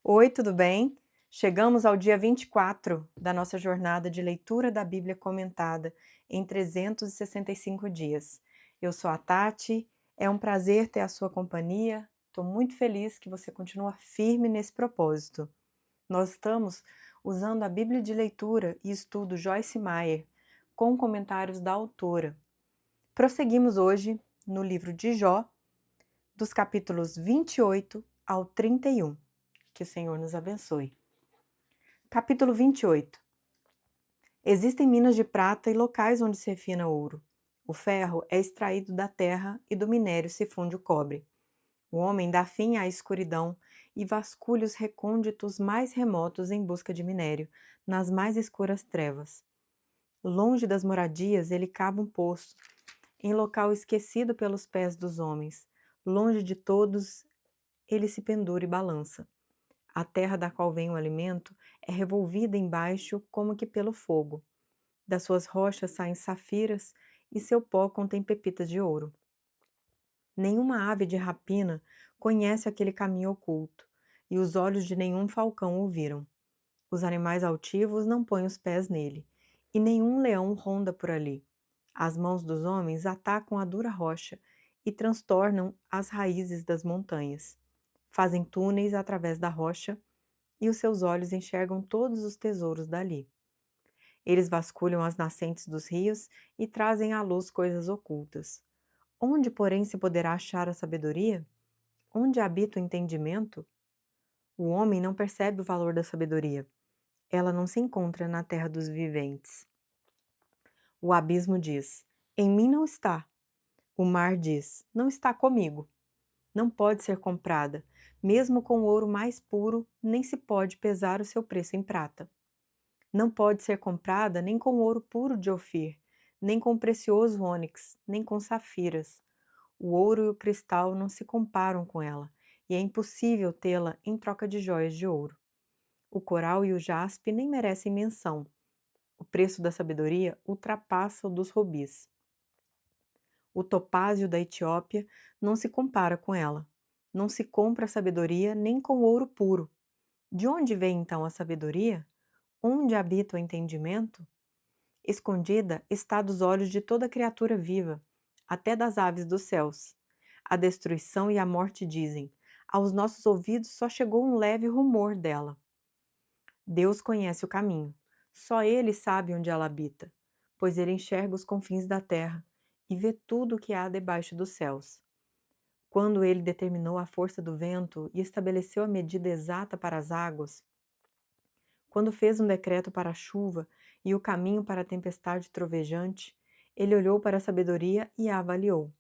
Oi, tudo bem? Chegamos ao dia 24 da nossa jornada de leitura da Bíblia comentada em 365 dias. Eu sou a Tati, é um prazer ter a sua companhia. Estou muito feliz que você continua firme nesse propósito. Nós estamos usando a Bíblia de leitura e estudo Joyce Meyer, com comentários da autora. Prosseguimos hoje no livro de Jó, dos capítulos 28 ao 31. Que o Senhor nos abençoe. Capítulo 28. Existem minas de prata e locais onde se refina ouro. O ferro é extraído da terra e do minério se funde o cobre. O homem dá fim à escuridão e vasculha os recônditos mais remotos em busca de minério, nas mais escuras trevas. Longe das moradias, ele cava um poço, em local esquecido pelos pés dos homens. Longe de todos, ele se pendura e balança. A terra da qual vem o alimento é revolvida embaixo como que pelo fogo. Das suas rochas saem safiras e seu pó contém pepitas de ouro. Nenhuma ave de rapina conhece aquele caminho oculto, e os olhos de nenhum falcão o viram. Os animais altivos não põem os pés nele, e nenhum leão ronda por ali. As mãos dos homens atacam a dura rocha e transtornam as raízes das montanhas. Fazem túneis através da rocha e os seus olhos enxergam todos os tesouros dali. Eles vasculham as nascentes dos rios e trazem à luz coisas ocultas. Onde, porém, se poderá achar a sabedoria? Onde habita o entendimento? O homem não percebe o valor da sabedoria. Ela não se encontra na terra dos viventes. O abismo diz: em mim não está. O mar diz: não está comigo. Não pode ser comprada. Mesmo com o ouro mais puro, nem se pode pesar o seu preço em prata. Não pode ser comprada nem com ouro puro de Ofir, nem com precioso ônix, nem com safiras. O ouro e o cristal não se comparam com ela, e é impossível tê-la em troca de joias de ouro. O coral e o jaspe nem merecem menção. O preço da sabedoria ultrapassa o dos rubis. O topázio da Etiópia não se compara com ela. Não se compra a sabedoria nem com ouro puro. De onde vem então a sabedoria? Onde habita o entendimento? Escondida está dos olhos de toda criatura viva, até das aves dos céus. A destruição e a morte dizem: aos nossos ouvidos só chegou um leve rumor dela. Deus conhece o caminho, só Ele sabe onde ela habita, pois Ele enxerga os confins da terra e vê tudo o que há debaixo dos céus. Quando Ele determinou a força do vento e estabeleceu a medida exata para as águas, quando fez um decreto para a chuva e o caminho para a tempestade trovejante, ele olhou para a sabedoria e a avaliou,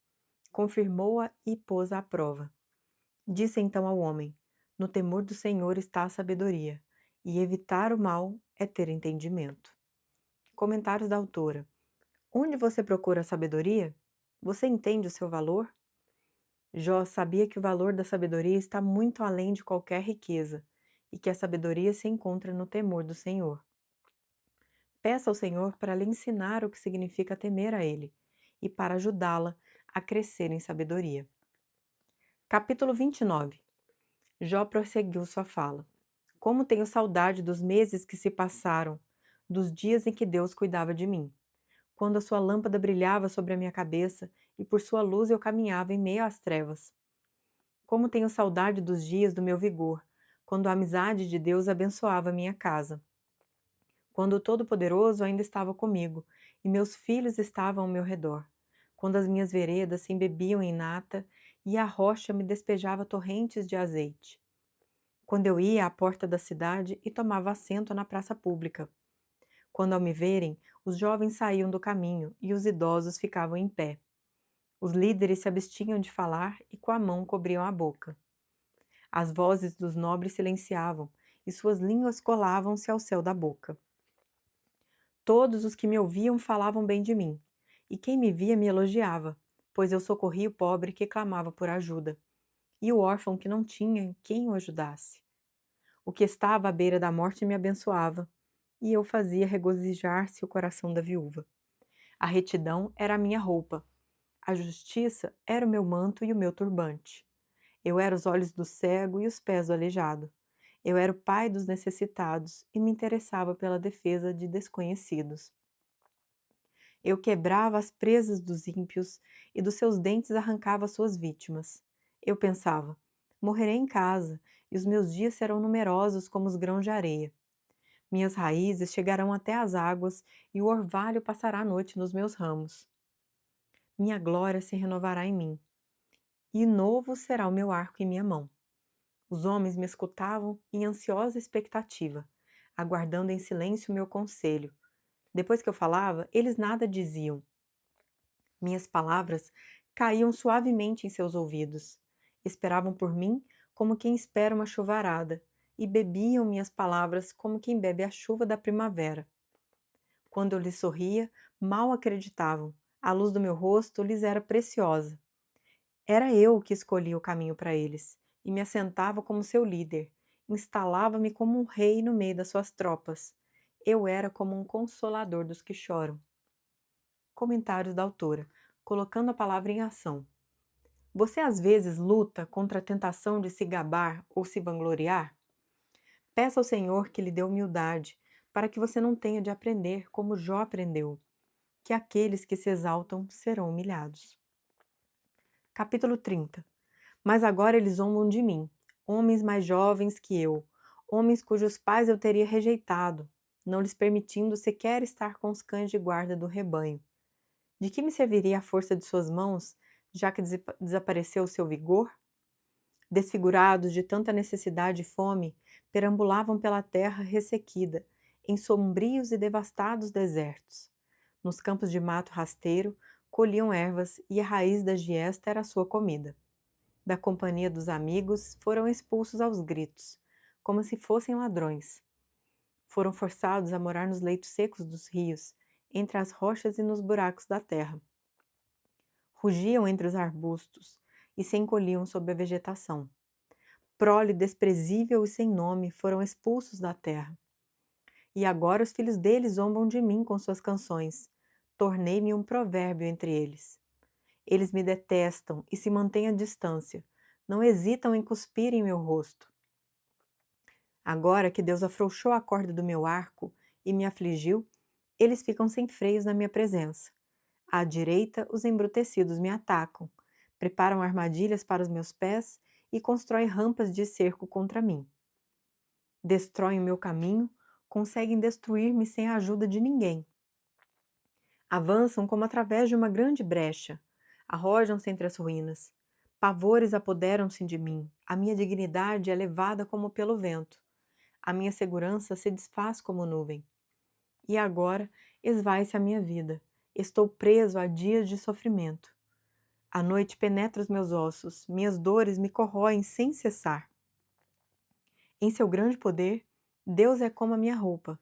confirmou-a e pôs-a à prova. Disse então ao homem: no temor do Senhor está a sabedoria, e evitar o mal é ter entendimento. Comentários da autora: onde você procura a sabedoria? Você entende o seu valor? Jó sabia que o valor da sabedoria está muito além de qualquer riqueza, e que a sabedoria se encontra no temor do Senhor. Peça ao Senhor para lhe ensinar o que significa temer a Ele e para ajudá-la a crescer em sabedoria. Capítulo 29. Jó prosseguiu sua fala. Como tenho saudade dos meses que se passaram, dos dias em que Deus cuidava de mim, quando a sua lâmpada brilhava sobre a minha cabeça e por sua luz eu caminhava em meio às trevas. Como tenho saudade dos dias do meu vigor, quando a amizade de Deus abençoava minha casa. Quando o Todo-Poderoso ainda estava comigo e meus filhos estavam ao meu redor, quando as minhas veredas se embebiam em nata e a rocha me despejava torrentes de azeite, quando eu ia à porta da cidade e tomava assento na praça pública, quando ao me verem, os jovens saíam do caminho e os idosos ficavam em pé. Os líderes se abstinham de falar e com a mão cobriam a boca. As vozes dos nobres silenciavam e suas línguas colavam-se ao céu da boca. Todos os que me ouviam falavam bem de mim, e quem me via me elogiava, pois eu socorri o pobre que clamava por ajuda, e o órfão que não tinha quem o ajudasse. O que estava à beira da morte me abençoava, e eu fazia regozijar-se o coração da viúva. A retidão era a minha roupa, a justiça era o meu manto e o meu turbante. Eu era os olhos do cego e os pés do aleijado. Eu era o pai dos necessitados e me interessava pela defesa de desconhecidos. Eu quebrava as presas dos ímpios e dos seus dentes arrancava suas vítimas. Eu pensava: morrerei em casa e os meus dias serão numerosos como os grãos de areia. Minhas raízes chegarão até as águas e o orvalho passará a noite nos meus ramos. Minha glória se renovará em mim, e novo será o meu arco em minha mão. Os homens me escutavam em ansiosa expectativa, aguardando em silêncio o meu conselho. Depois que eu falava, eles nada diziam. Minhas palavras caíam suavemente em seus ouvidos. Esperavam por mim como quem espera uma chuvarada, e bebiam minhas palavras como quem bebe a chuva da primavera. Quando eu lhes sorria, mal acreditavam. A luz do meu rosto lhes era preciosa. Era eu que escolhia o caminho para eles, e me assentava como seu líder. Instalava-me como um rei no meio das suas tropas. Eu era como um consolador dos que choram. Comentários da autora, colocando a palavra em ação. Você às vezes luta contra a tentação de se gabar ou se vangloriar? Peça ao Senhor que lhe dê humildade, para que você não tenha de aprender como Jó aprendeu, que aqueles que se exaltam serão humilhados. Capítulo 30. Mas agora eles zombam de mim, homens mais jovens que eu, homens cujos pais eu teria rejeitado, não lhes permitindo sequer estar com os cães de guarda do rebanho. De que me serviria a força de suas mãos, já que desapareceu o seu vigor? Desfigurados de tanta necessidade e fome, perambulavam pela terra ressequida, em sombrios e devastados desertos. Nos campos de mato rasteiro, colhiam ervas e a raiz da giesta era a sua comida. Da companhia dos amigos, foram expulsos aos gritos, como se fossem ladrões. Foram forçados a morar nos leitos secos dos rios, entre as rochas e nos buracos da terra. Rugiam entre os arbustos e se encolhiam sob a vegetação. Prole desprezível e sem nome foram expulsos da terra. E agora os filhos deles zombam de mim com suas canções. Tornei-me um provérbio entre eles. Eles me detestam e se mantêm à distância. Não hesitam em cuspir em meu rosto. Agora que Deus afrouxou a corda do meu arco e me afligiu, eles ficam sem freios na minha presença. À direita, os embrutecidos me atacam, preparam armadilhas para os meus pés e constroem rampas de cerco contra mim. Destroem o meu caminho, conseguem destruir-me sem a ajuda de ninguém. Avançam como através de uma grande brecha, arrojam-se entre as ruínas. Pavores apoderam-se de mim, a minha dignidade é levada como pelo vento. A minha segurança se desfaz como nuvem. E agora esvai-se a minha vida. Estou preso a dias de sofrimento. A noite penetra os meus ossos, minhas dores me corroem sem cessar. Em seu grande poder, Deus é como a minha roupa.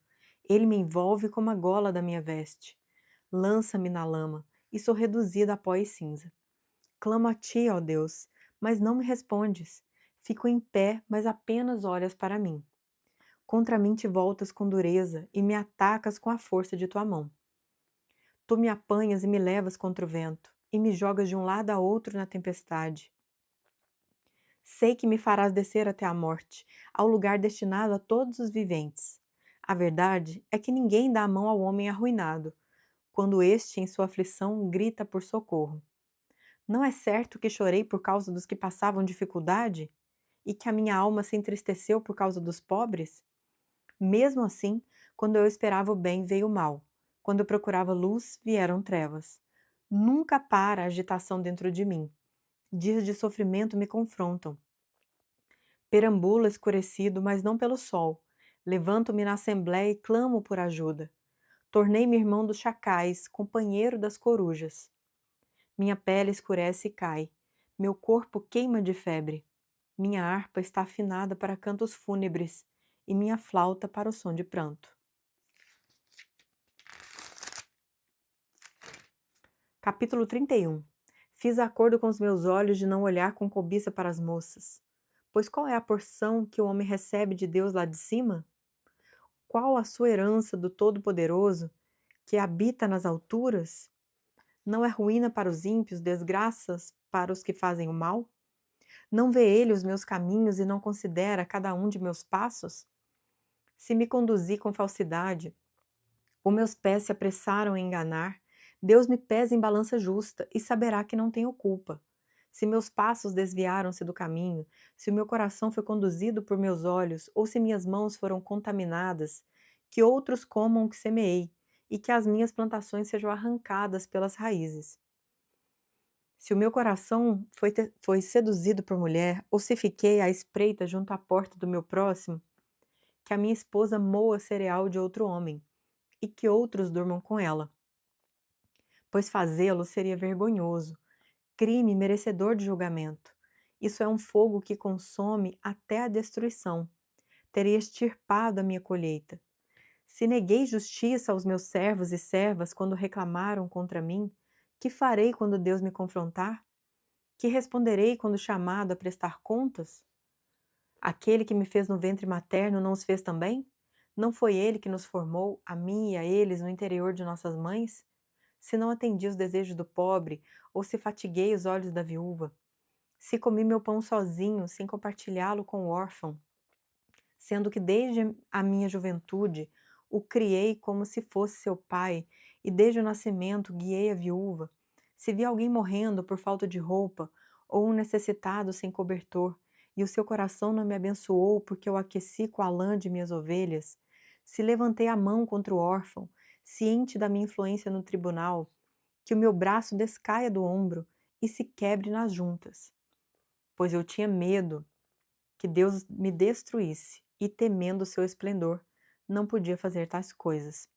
Ele me envolve como a gola da minha veste. Lança-me na lama e sou reduzida a pó e cinza. Clamo a ti, ó Deus, mas não me respondes. Fico em pé, mas apenas olhas para mim. Contra mim te voltas com dureza e me atacas com a força de tua mão. Tu me apanhas e me levas contra o vento, e me jogas de um lado a outro na tempestade. Sei que me farás descer até a morte, ao lugar destinado a todos os viventes. A verdade é que ninguém dá a mão ao homem arruinado, quando este, em sua aflição, grita por socorro. Não é certo que chorei por causa dos que passavam dificuldade? E que a minha alma se entristeceu por causa dos pobres? Mesmo assim, quando eu esperava o bem, veio o mal. Quando eu procurava luz, vieram trevas. Nunca para a agitação dentro de mim. Dias de sofrimento me confrontam. Perambulo escurecido, mas não pelo sol. Levanto-me na assembleia e clamo por ajuda. Tornei-me irmão dos chacais, companheiro das corujas. Minha pele escurece e cai. Meu corpo queima de febre. Minha harpa está afinada para cantos fúnebres e minha flauta para o som de pranto. Capítulo 31. Fiz acordo com os meus olhos de não olhar com cobiça para as moças. Pois qual é a porção que o homem recebe de Deus lá de cima? Qual a sua herança do Todo-Poderoso, que habita nas alturas? Não é ruína para os ímpios, desgraças para os que fazem o mal? Não vê ele os meus caminhos e não considera cada um de meus passos? Se me conduzi com falsidade, ou meus pés se apressaram em enganar, Deus me pesa em balança justa e saberá que não tenho culpa. Se meus passos desviaram-se do caminho, se o meu coração foi conduzido por meus olhos, ou se minhas mãos foram contaminadas, que outros comam o que semeei, e que as minhas plantações sejam arrancadas pelas raízes. Se o meu coração foi seduzido por mulher, ou se fiquei à espreita junto à porta do meu próximo, que a minha esposa moa cereal de outro homem, e que outros durmam com ela, pois fazê-lo seria vergonhoso, crime merecedor de julgamento. Isso é um fogo que consome até a destruição. Teria extirpado a minha colheita. Se neguei justiça aos meus servos e servas quando reclamaram contra mim, que farei quando Deus me confrontar? Que responderei quando chamado a prestar contas? Aquele que me fez no ventre materno não os fez também? Não foi ele que nos formou, a mim e a eles, no interior de nossas mães? Se não atendi os desejos do pobre, ou se fatiguei os olhos da viúva, se comi meu pão sozinho, sem compartilhá-lo com o órfão, sendo que desde a minha juventude o criei como se fosse seu pai, e desde o nascimento guiei a viúva, se vi alguém morrendo por falta de roupa, ou um necessitado sem cobertor, e o seu coração não me abençoou porque eu aqueci com a lã de minhas ovelhas, se levantei a mão contra o órfão, ciente da minha influência no tribunal, que o meu braço descaia do ombro e se quebre nas juntas, pois eu tinha medo que Deus me destruísse, e temendo o seu esplendor, não podia fazer tais coisas.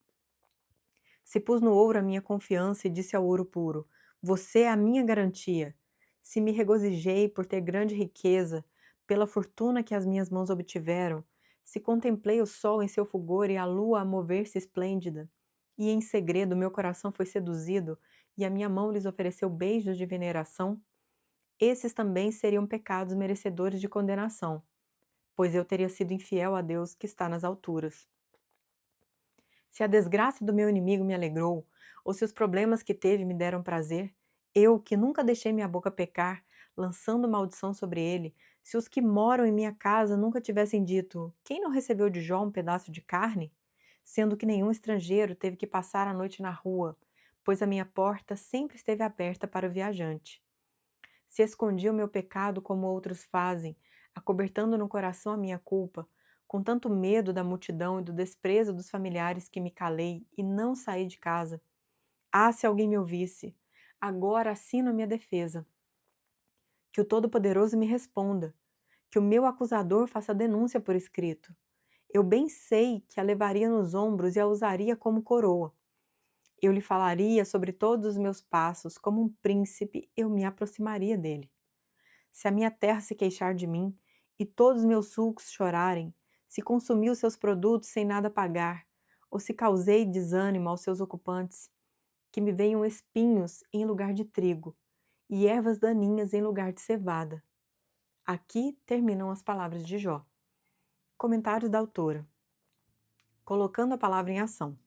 Se pus no ouro a minha confiança e disse ao ouro puro: Você é a minha garantia. Se me regozijei por ter grande riqueza, pela fortuna que as minhas mãos obtiveram, se contemplei o sol em seu fulgor e a lua a mover-se esplêndida, e em segredo meu coração foi seduzido, e a minha mão lhes ofereceu beijos de veneração, esses também seriam pecados merecedores de condenação, pois eu teria sido infiel a Deus que está nas alturas. Se a desgraça do meu inimigo me alegrou, ou se os problemas que teve me deram prazer, eu, que nunca deixei minha boca pecar, lançando maldição sobre ele, se os que moram em minha casa nunca tivessem dito: Quem não recebeu de Jó um pedaço de carne? Sendo que nenhum estrangeiro teve que passar a noite na rua, pois a minha porta sempre esteve aberta para o viajante. Se escondi o meu pecado como outros fazem, acobertando no coração a minha culpa, com tanto medo da multidão e do desprezo dos familiares que me calei e não saí de casa. Ah, se alguém me ouvisse! Agora assino a minha defesa. Que o Todo-Poderoso me responda, que o meu acusador faça denúncia por escrito. Eu bem sei que a levaria nos ombros e a usaria como coroa. Eu lhe falaria sobre todos os meus passos, como um príncipe eu me aproximaria dele. Se a minha terra se queixar de mim, e todos os meus sulcos chorarem, se consumi os seus produtos sem nada pagar, ou se causei desânimo aos seus ocupantes, que me venham espinhos em lugar de trigo, e ervas daninhas em lugar de cevada. Aqui terminam as palavras de Jó. Comentários da autora. Colocando a palavra em ação.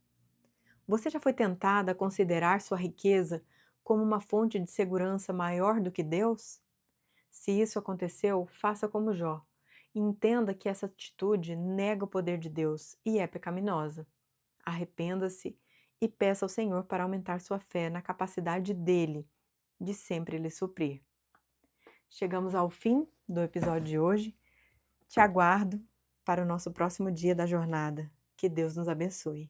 Você já foi tentada a considerar sua riqueza como uma fonte de segurança maior do que Deus? Se isso aconteceu, faça como Jó, e entenda que essa atitude nega o poder de Deus e é pecaminosa. Arrependa-se e peça ao Senhor para aumentar sua fé na capacidade dele de sempre lhe suprir. Chegamos ao fim do episódio de hoje. Te aguardo para o nosso próximo dia da jornada. Que Deus nos abençoe.